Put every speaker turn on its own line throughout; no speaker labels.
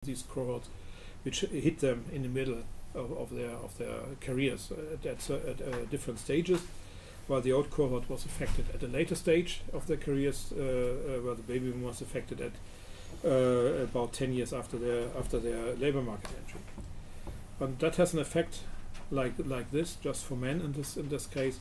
these cohorts, which hit them in the middle of their careers at different stages, while the old cohort was affected at a later stage of their careers, where the baby boom was affected at about 10 years after their labor market entry. But that has an effect like this, just for men in this case,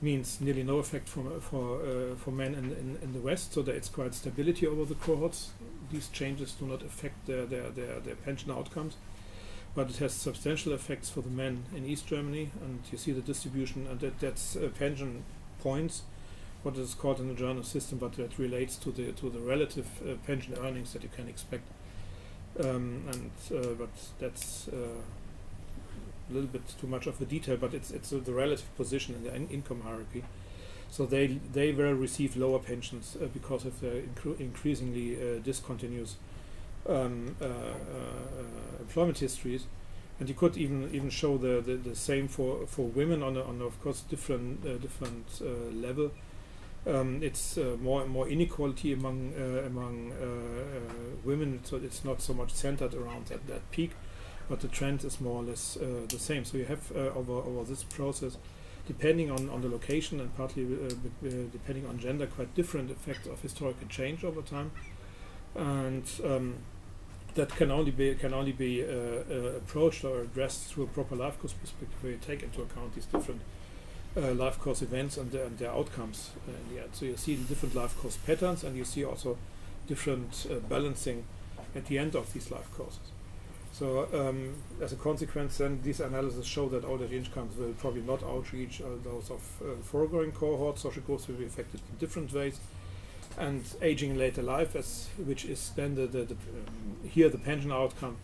means nearly no effect for men in the West, so that it's quite stability over the cohorts. These changes do not affect their pension outcomes, but it has substantial effects for the men in East Germany, and you see the distribution, and that's pension points, what is called in the German system, but that relates to the relative pension earnings that you can expect, but that's a little bit too much of a detail, but it's the relative position in the income hierarchy. So they will receive lower pensions because of the increasingly discontinuous employment histories, and you could even show the same for women on of course different level. It's more inequality among women, so it's not so much centered around that peak, but the trend is more or less the same. So you have over this process, depending on the location and partly depending on gender, quite different effects of historical change over time, and that can only be approached or addressed through a proper life course perspective, where you take into account these different life course events and their outcomes in the end. So you see the different life course patterns, and you see also different balancing at the end of these life courses. So as a consequence, then these analyses show that old age incomes will probably not outreach those of foregoing cohorts. Social groups will be affected in different ways, and aging in later life, which is then here the pension outcome,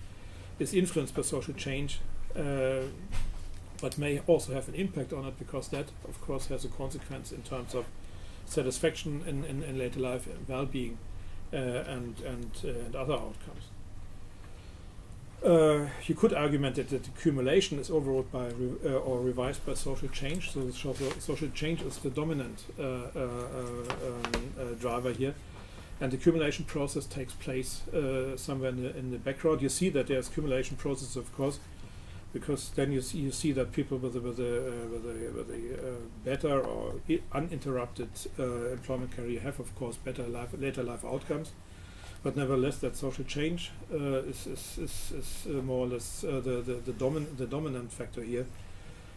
is influenced by social change, but may also have an impact on it, because that, of course, has a consequence in terms of satisfaction in later life, well-being, and other outcomes. You could argument that the accumulation is overruled by or revised by social change. So the social change is the dominant driver here, and the accumulation process takes place somewhere in the background. You see that there's accumulation process, of course, because then you see that people with a better or uninterrupted employment career have, of course, better later life outcomes. But nevertheless, that social change is more or less the dominant factor here,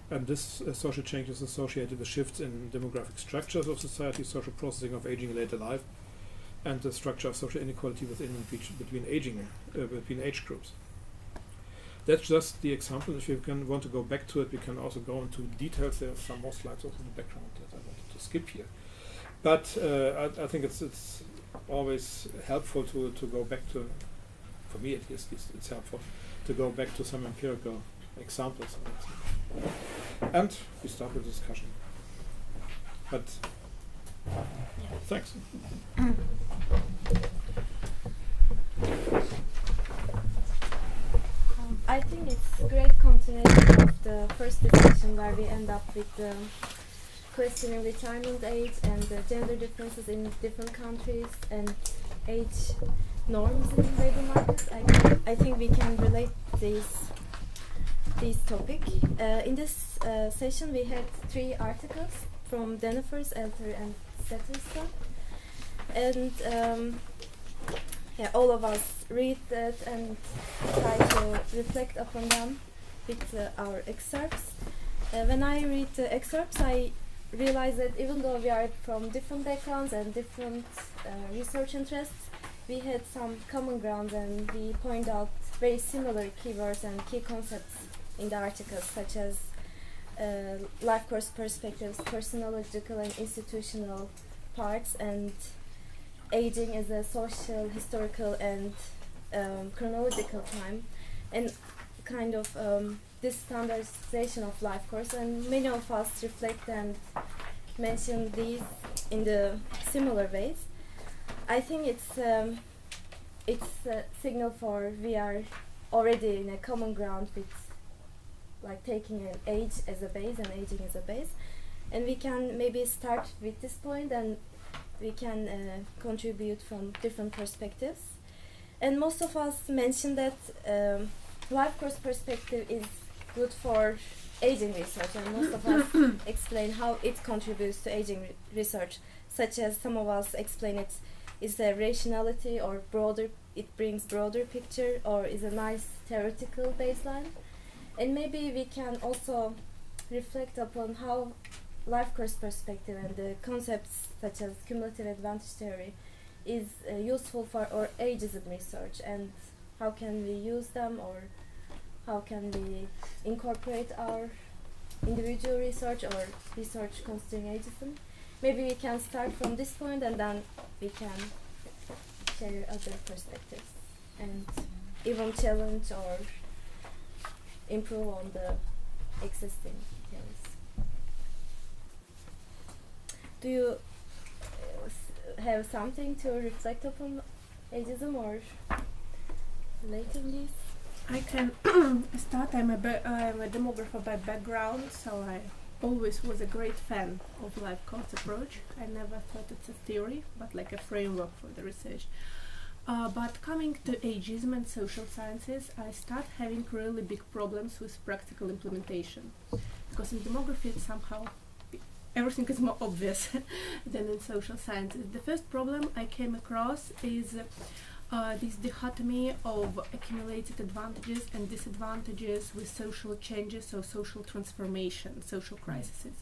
and this social change is associated with shifts in demographic structures of society, social processing of aging in later life, and the structure of social inequality between age groups. That's just the example. If you want to go back to it, we can also go into details. There are some more slides also in the background that I wanted to skip here, but I think it's always helpful to go back to, for me at least, it's helpful to go back to some empirical examples. And we start with discussion. But thanks.
I think it's a great continuation of the first discussion, where we end up with the questioning retirement age and the gender differences in different countries and age norms in the labor market. I think we can relate this topic. In this session we had 3 articles from Denefers, Elter and Setterstad, and all of us read that and try to reflect upon them with our excerpts. When I read the excerpts, I realize that even though we are from different backgrounds and different research interests, we had some common ground, and we point out very similar keywords and key concepts in the articles, such as life course perspectives, personological and institutional parts, and aging as a social, historical, and chronological time, and kind of this standardization of life course. And many of us reflect and mention these in the similar ways. I think it's a signal for we are already in a common ground with like taking an age as a base and aging as a base, and we can maybe start with this point, and we can contribute from different perspectives. And most of us mentioned that life course perspective is good for aging research, and most of us explain how it contributes to aging research, such as some of us explain it is a rationality or broader, it brings broader picture, or is a nice theoretical baseline. And maybe we can also reflect upon how life course perspective and the concepts such as cumulative advantage theory is useful for our ageism research, and how can we use them, or how can we incorporate our individual research or research considering ageism. Maybe we can start from this point, and then we can share other perspectives and even challenge or improve on the existing theories. Do you have something to reflect upon ageism or relating this?
I can start. I'm a demographer by background, so I always was a great fan of life course approach. I never thought it's a theory, but like a framework for the research. But coming to ageism and social sciences, I start having really big problems with practical implementation, because in demography it's somehow everything is more obvious than in social sciences. The first problem I came across is this dichotomy of accumulated advantages and disadvantages with social changes or social transformation, social crises.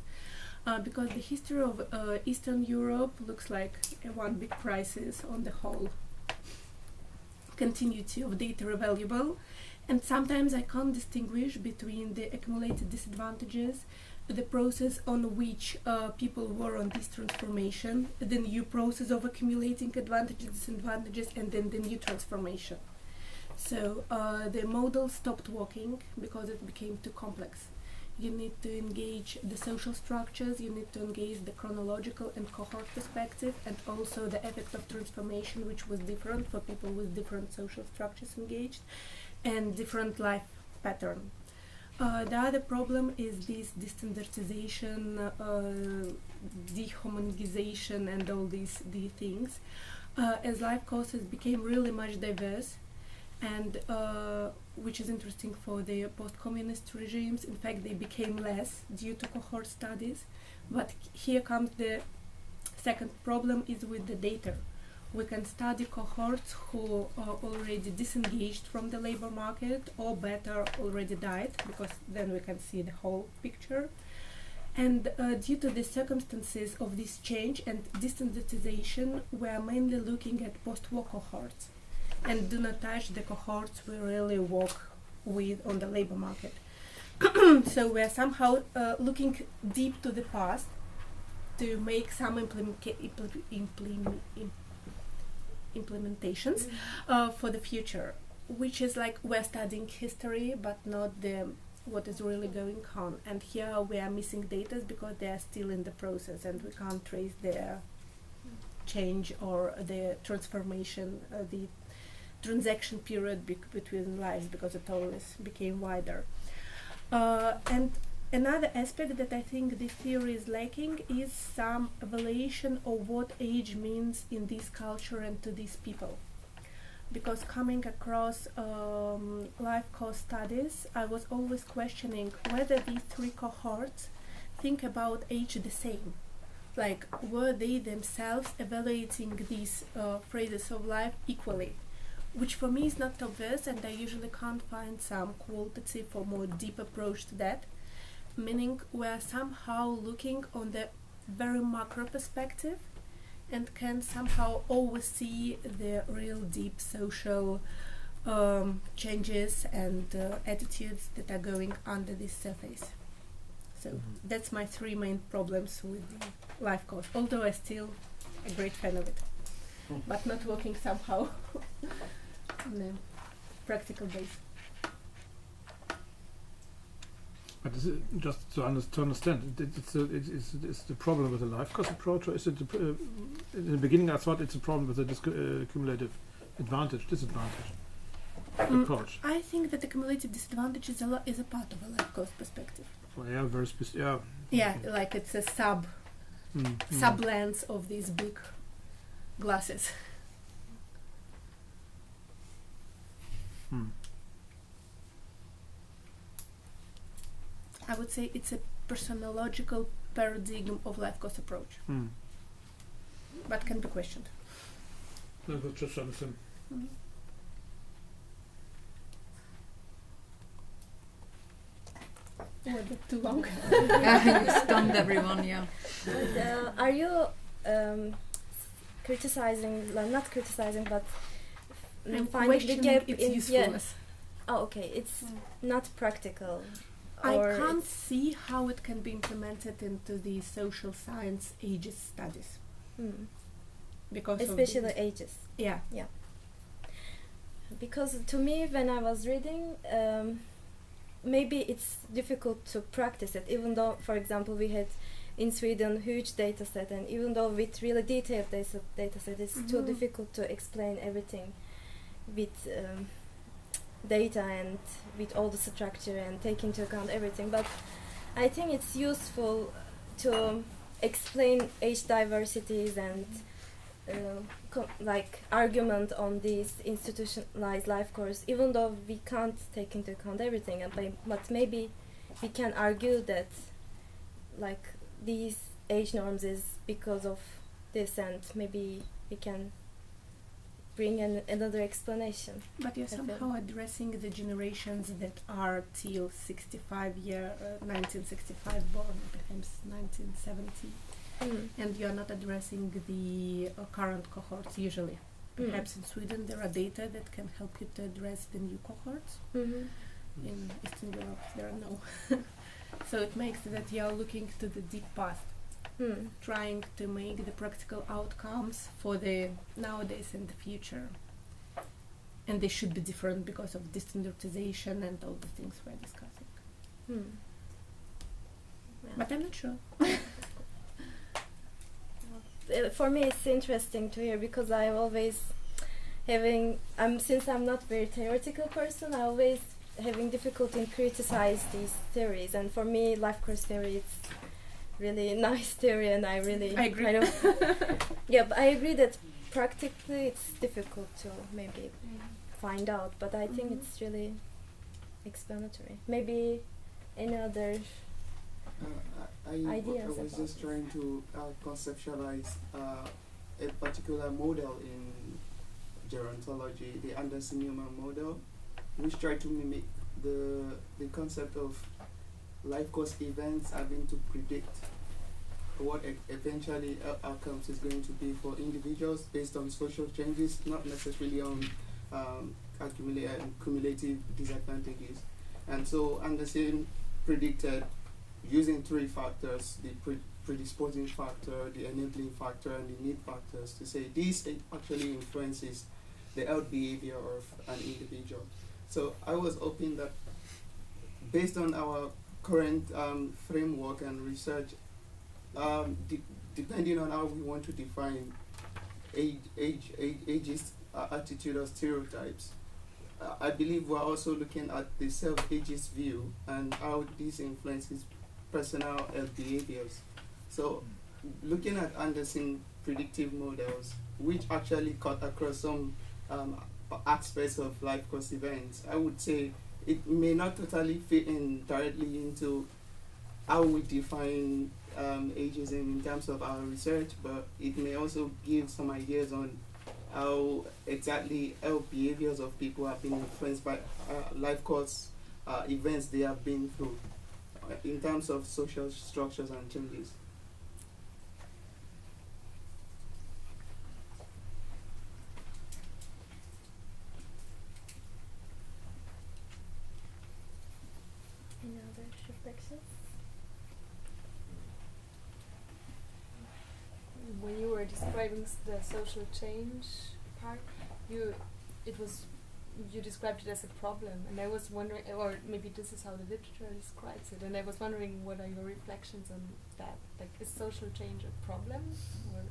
Because the history of Eastern Europe looks like one big crisis on the whole continuity of data available, and sometimes I can't distinguish between the accumulated disadvantages, the process on which people were on this transformation, the new process of accumulating advantages, disadvantages, and then the new transformation. So the model stopped working because it became too complex. You need to engage the social structures, you need to engage the chronological and cohort perspective, and also the effect of transformation, which was different for people with different social structures engaged and different life pattern. The other problem is this destandardization, dehomogenization, and all these things. As life courses became really much diverse, and which is interesting for the post-communist regimes. In fact, they became less due to cohort studies. But here comes the second problem, is with the data. We can study cohorts who are already disengaged from the labor market, or better, already died, because then we can see the whole picture. And due to the circumstances of this change and destandardization, we are mainly looking at post-war cohorts, and do not touch the cohorts we really work with on the labor market. So we are somehow looking deep to the past to make some implementations for the future, which is like we're studying history but not what is really going on. And here we are missing data because they are still in the process, and we can't trace their change or the transformation, the transaction period between lives, because it always became wider. And another aspect that I think this theory is lacking is some evaluation of what age means in this culture and to these people. Because coming across life course studies, I was always questioning whether these three cohorts think about age the same. Like, were they themselves evaluating these phases of life equally? Which for me is not obvious, and I usually can't find some qualitative or more deep approach to that. Meaning we are somehow looking on the very macro perspective and can somehow always see the real deep social changes and attitudes that are going under this surface. So that's my three main problems with the life course, although I'm still a great fan of it, but not working somehow on a practical base.
But is it just to understand, it's the problem with the life course approach, or is it in the beginning I thought it's a problem with the cumulative disadvantage approach?
I think that the cumulative disadvantage is a part of a life course perspective.
Well, yeah, very specific. Yeah.
Yeah, like it's a sub lens of these big glasses. would say it's a personological paradigm of life course approach, but can be questioned.
No, but just understand.
Oh, a bit too long.
You stunned everyone, yeah.
But, are you criticizing, like not criticizing, but
I'm
finding the
questioning
gap
its
in
usefulness.
Oh, okay, it's not practical.
I
or
can't
it's-
see how it can be implemented into the social science ages studies because
especially
of the,
ages.
yeah.
Because to me, when I was reading, maybe it's difficult to practice it, even though, for example, we had in Sweden huge data set, and even though with really detailed data set, it's too difficult to explain everything with data and with all the structure and take into account everything. But I think it's useful to explain age diversities and like argument on these institutionalized life course, even though we can't take into account everything, and but maybe we can argue that like these age norms is because of this, and maybe we can bring another explanation.
But you're
I feel.
somehow addressing the generations that are till 1965 born, perhaps 1970, and you're not addressing the current cohorts usually. Perhaps in Sweden there are data that can help you to address the new cohorts. In Eastern Europe there are no. So it makes that you're looking to the deep past, trying to make the practical outcomes for the nowadays and the future. And they should be different because of destandardization and all the things we're discussing.
Yeah.
But I'm not sure.
For me, it's interesting to hear, because I always since I'm not very theoretical person, I always having difficulty in criticize these theories, and for me, life course theory is really nice theory, and I agree. Kind of yeah, but I agree that practically it's difficult to maybe find out, but I think it's really explanatory. Maybe any other ideas
I was
about
just
this?
trying to conceptualize a particular model in gerontology, the Anderson-Newman model, which try to mimic the concept of life course events having to predict what eventually outcomes is going to be for individuals based on social changes, not necessarily on cumulative disadvantages. And so Anderson predicted using three factors, the predisposing factor, the enabling factor, and the need factors, to say this actually influences the health behavior of an individual. So I was hoping that based on our current framework and research, depending on how we want to define ageist attitude or stereotypes, I believe we're also looking at the self-ageist view and how this influences personal health behaviors. So looking at Anderson predictive models, which actually cut across some aspects of life course events, I would say it may not totally fit in directly into how we define ageism in terms of our research, but it may also give some ideas on how exactly health behaviors of people have been influenced by life course events they have been through in terms of social structures and changes.
Any other reflections?
When you were describing the social change part, you described it as a problem, and I was wondering, or maybe this is how the literature describes it, and I was wondering, what are your reflections on that? Like, is social change a problem, or?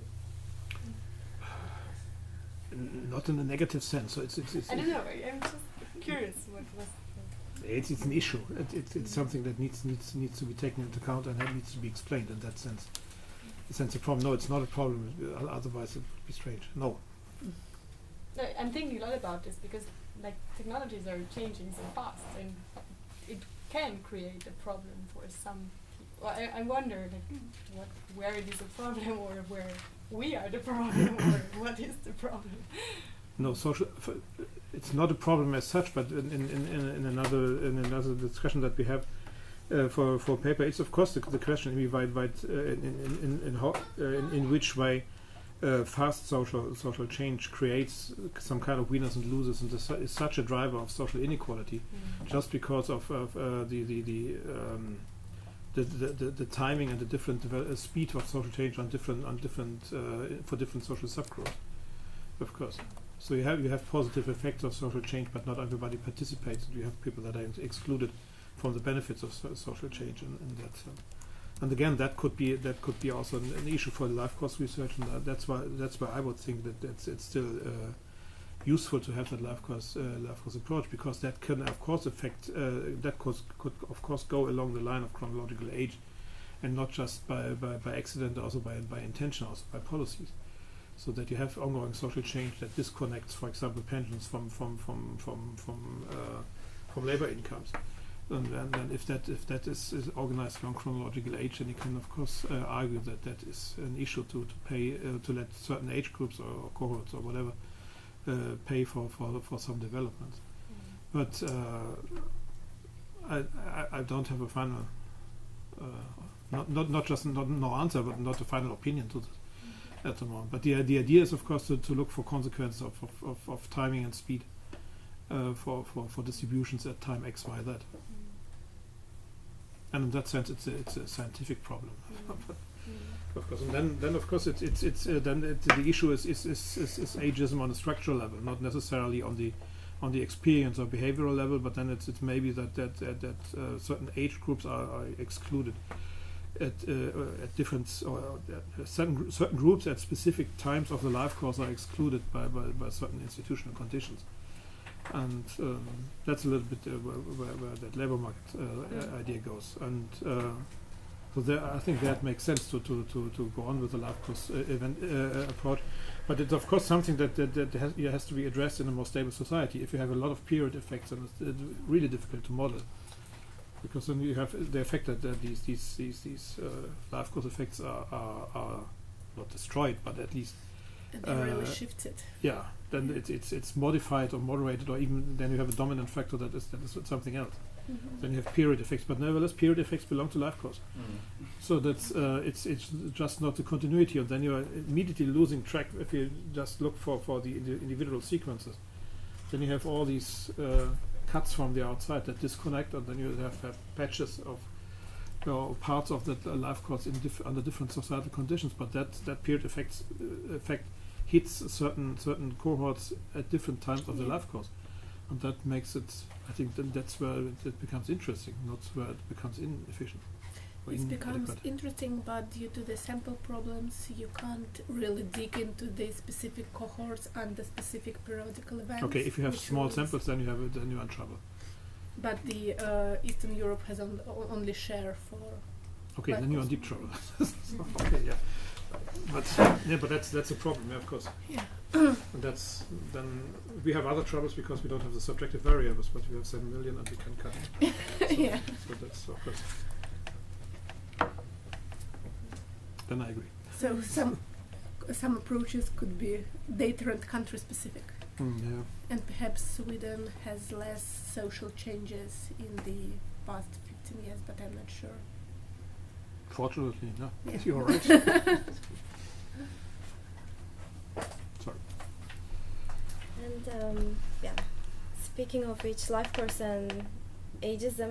Not in a negative sense. So it's
I don't know. I'm just curious. What was?
it's an issue. It's something that needs to be taken into account and that needs to be explained in that sense. Sense a problem. No, it's not a problem. Otherwise, it would be strange. No.
No, I'm thinking a lot about this because, like, technologies are changing so fast, and it can create a problem for some people. I wonder, like, where it is a problem, or where we are the problem, or what is the problem?
No, it's not a problem as such, but in another discussion that we have for paper, it's of course the question in which way fast social change creates some kind of winners and losers, and is such a driver of social inequality, just because of the timing and the different speed of social change on different for different social subgroups, of course. So you have positive effects of social change, but not everybody participates. You have people that are excluded from the benefits of social change, in that sense. And again, that could be also an issue for the life course research, and that's why I would think that it's still useful to have that life course approach, because that can of course affect could of course go along the line of chronological age, and not just by accident, also by intention, also by policies, so that you have ongoing social change that disconnects, for example, pensions from labor incomes. And then if that is organized along chronological age, then you can of course argue that is an issue to pay to let certain age groups or cohorts or whatever pay for some development. But I don't have a final not just no answer, but not a final opinion to this at the moment. But the idea is of course to look for consequences of timing and speed for distributions at time X, Y, Z. And in that sense, it's a scientific problem, of course. And then of course the issue is ageism on a structural level, not necessarily on the experience or behavioral level. But then it's maybe that certain age groups are excluded at different certain groups at specific times of the life course are excluded by certain institutional conditions. And that's a little bit where that labor market idea goes. And so there, I think that makes sense to go on with the life course event approach. But it's of course something that has to be addressed in a more stable society. If you have a lot of period effects, then it's really difficult to model, because then you have the effect that these life course effects are not destroyed, but at least
they really shifted.
Yeah, then it's modified or moderated, or even then you have a dominant factor that is something else. Then you have period effects, but nevertheless period effects belong to life course. So that's it's just not the continuity, and then you are immediately losing track if you just look for the individual sequences. Then you have all these cuts from the outside that disconnect, and then you have patches of parts of that life course under different societal conditions. But that period effect hits certain cohorts at different times of the life course, and that makes it. I think then that's where it becomes interesting, not where it becomes inefficient.
It becomes interesting, but due to the sample problems, you can't really dig into the specific cohorts and the specific periodical events.
Okay, if you have small samples, then you're in trouble.
But the Eastern Europe has only share for.
Okay, then you're in deep trouble. Okay, yeah. But that's a problem, yeah, of course.
Yeah.
And then we have other troubles because we don't have the subjective variables, but we have 7 million and we can cut it. So,
yeah.
So that's of course. Then I agree.
So some approaches could be data and country specific.
Yeah.
And perhaps Sweden has less social changes in the past 15 years, but I'm not sure.
Fortunately, no.
Yeah.
You're right. Sorry.
And speaking of which, life course and ageism